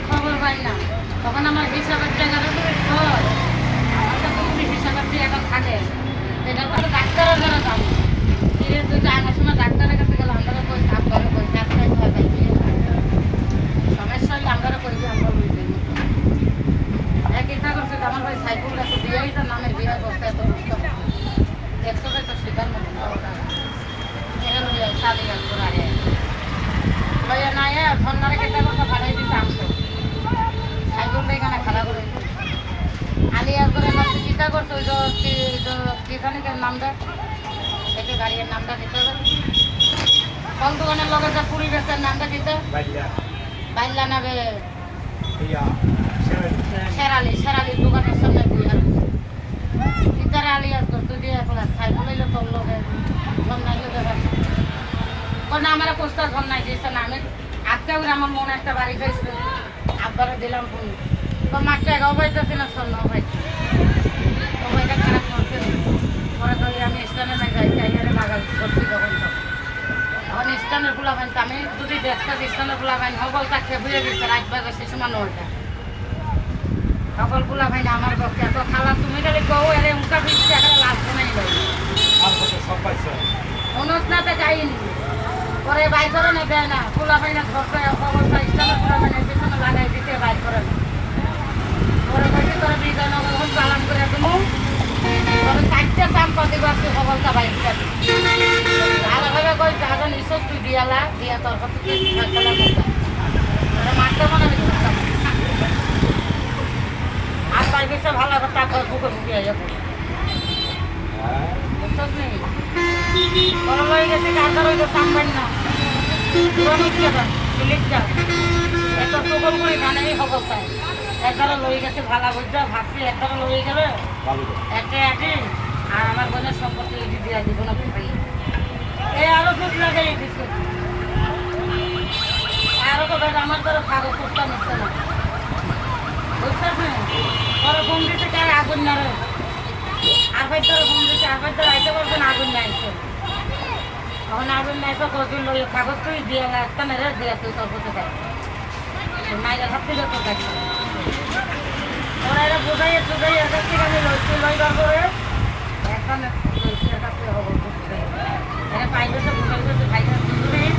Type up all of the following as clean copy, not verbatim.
খবর পাই না তখন আমার হিসাবের জায়গাটা হিসাবের দিয়ে এখন থাকে এটা তো ডাক্তারের দ্বারা যাবো দুইটা আনার সময় ডাক্তারের কাছে গেলে আমরা কই সাপ করে কই সমস্যা হলে আমরা করবি আমরা বুঝতে এক ইচ্ছা করছে আমার ভাই সাইকেল একটু দিয়েই তার নামের বিয়ে করতে এত দুষ্ট দেখছো তো শিকার মতো শাদি করে লইয়া নাই ধন্যারে কেটে কথা ভাড়াই দিতে আমতো সাইকেলটা এখানে খারাপ করে আলিয়ার করে চিন্তা করছো ওই যেখানে নামটা একটু গাড়ির নামটা দিতে হবে ফল দোকানের লগে যা পুরি বেচার নামটা দিতে বাইল্লা নাবে শেরালি দোকানের সামনে বিহার ইতারে আলিয়ার তোর তুই দিয়ে এখন সাইকেল হইলে তোর লগে ধন্যাইলে দেবে না আমার কোস্টার ধন্যাই দিয়েছে না আমি আজকে আমার মনে একটা বাড়ি খাইছে আব্বারে দিলাম ফোন তো মাঠটা এগাও পাইতেছি না স্বর্ণ পাইছি তো ওইটা খারাপ করছে পরে তো আমি স্ট্যান্ডে না যাই চাইয়ারে বাগান করছি তখন তখন স্ট্যান্ডের ফুলা পাইন আমি যদি দেখতাম স্ট্যান্ডের ফুলা পাইন সকলটা খেয়ে গেছে রাত বাজে সে সময় নয়টা সকল ফুলা পাইন আমার পক্ষে এত খালা তুমি খালি কও এর উঁকা ফিরছে একটা লাভ নাই অনুষ্ঠাতে যাইনি পরে বাইর করে না দেয় না ফুলা পাইন ধরতে অবস্থা স্ট্যান্ডের ফুলা পাইন স্টেশনে লাগাই দিতে বাইর করে না পরে কইছে তোরা বিজয়নগর চালান করে তুমি তোরা চারটে চাম্পা দিব আজকে সকলটা বাইর করে আর ভাবে কই যাজন ইসস তুই দিয়ালা দিয়া তোর কত কিছু খেলা করতে তোরা মারতে মনে আমি করতাম আর পাই বেশি ভালো কথা কই বুকে বুকে যাবো বুঝছস নি বড় লই গেছে কারদার হইলো সামবান না পুরনো কি হবে লিখটা এত সকল করে গানেই খবর পায় একবারও লই গেছে ভালো বুঝা ভাবছি একবারও লই গেলে একটা একই আর আমার বোনের সম্পত্তি এটি দিয়া দিব না ভাই এই আরো দুধ লাগাই দিচ্ছে আরো তো ভাই আমার দ্বারা কাগজ করতে নিচ্ছে না বুঝতেছ না পরে ফোন দিচ্ছে কার আগুন না রে আর ভাই তোর ফোন দিচ্ছে আর ভাই তোর আইতে পারবে না আগুন নাইছে তখন আগুন নাইছে কদিন লই কাগজ তুই দিয়ে একটা মেরে দিয়ে তুই তোর করতে পারবি মাইরা ভাবতে যত দেখছে ওরা এরা বোঝাই এর কাছ থেকে আমি লইছি লইবার করে এখন লইছির কাছে হবো এরা পাইবে তো বোঝাই করছে ভাইটা দুজনেই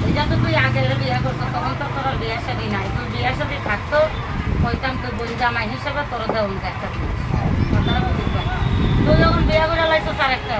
এটা তো তুই আগে বিয়ে করতো তখন তো তোর বিয়ে শাদী নাই তুই বিয়ে শাদী থাকতো কইতাম তুই বোন জামাই হিসেবে তোর দেউন একটা কথাটা বুঝিস তুই যখন বিয়ে করে লাইছো তার একটা